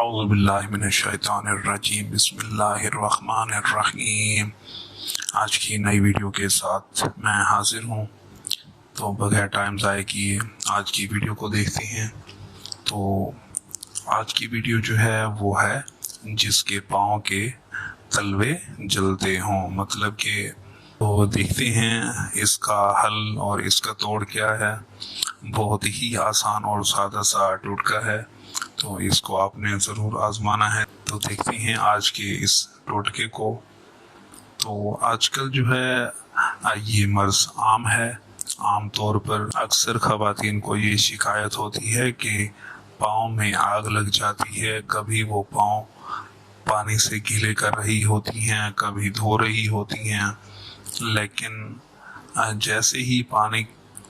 अऊज़ु बिल्लाहि मिनश्शैतानिर्रजीम बिस्मिल्लाहिर्रहमानिर्रहीम। आज की नई वीडियो के साथ मैं हाजिर हूँ। तो बगैर टाइम ज़ाय किए आज की वीडियो को देखते हैं। तो आज की वीडियो जो है वो है जिसके पाँव के तलवे जलते हों, मतलब कि तो देखते हैं इसका हल और इसका तोड़ क्या है। बहुत ही आसान और सादा सा टोटका है, तो इसको आपने ज़रूर आजमाना है। तो देखते हैं आज के इस टोटके को। तो आजकल जो है ये मर्ज़ आम है। आम तौर पर अक्सर ख़वातीन को ये शिकायत होती है कि पाँव में आग लग जाती है। कभी वो पाँव पानी से गीले कर रही होती हैं, कभी धो रही होती हैं, लेकिन जैसे ही पानी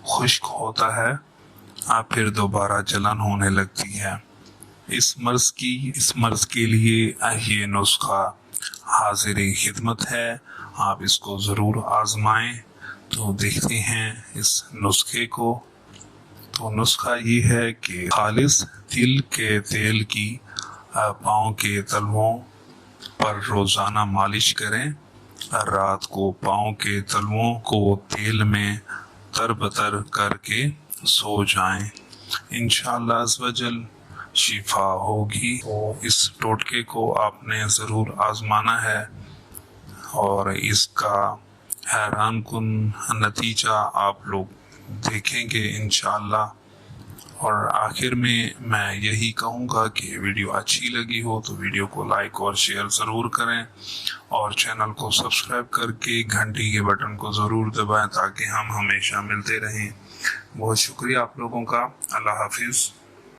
खुश्क होता है फिर दोबारा जलन होने लगती है। इस मर्ज़ के लिए ये नुस्खा हाजिर खिदमत है। आप इसको ज़रूर आजमाएं। तो देखते हैं इस नुस्खे को। तो नुस्खा ये है कि खालिस तिल के तेल की पाँव के तलवों पर रोज़ाना मालिश करें। रात को पाँव के तलवों को तेल में तरबतर करके सो जाएं। इंशाअल्लाह अज़्ज़वजल शिफा होगी। तो इस टोटके को आपने ज़रूर आजमाना है और इसका हैरान कुन नतीजा आप लोग देखेंगे इंशाअल्लाह। और आखिर में मैं यही कहूँगा कि वीडियो अच्छी लगी हो तो वीडियो को लाइक और शेयर ज़रूर करें और चैनल को सब्सक्राइब करके घंटी के बटन को ज़रूर दबाएं ताकि हम हमेशा मिलते रहें। बहुत शुक्रिया आप लोगों का। अल्लाह हाफिज़।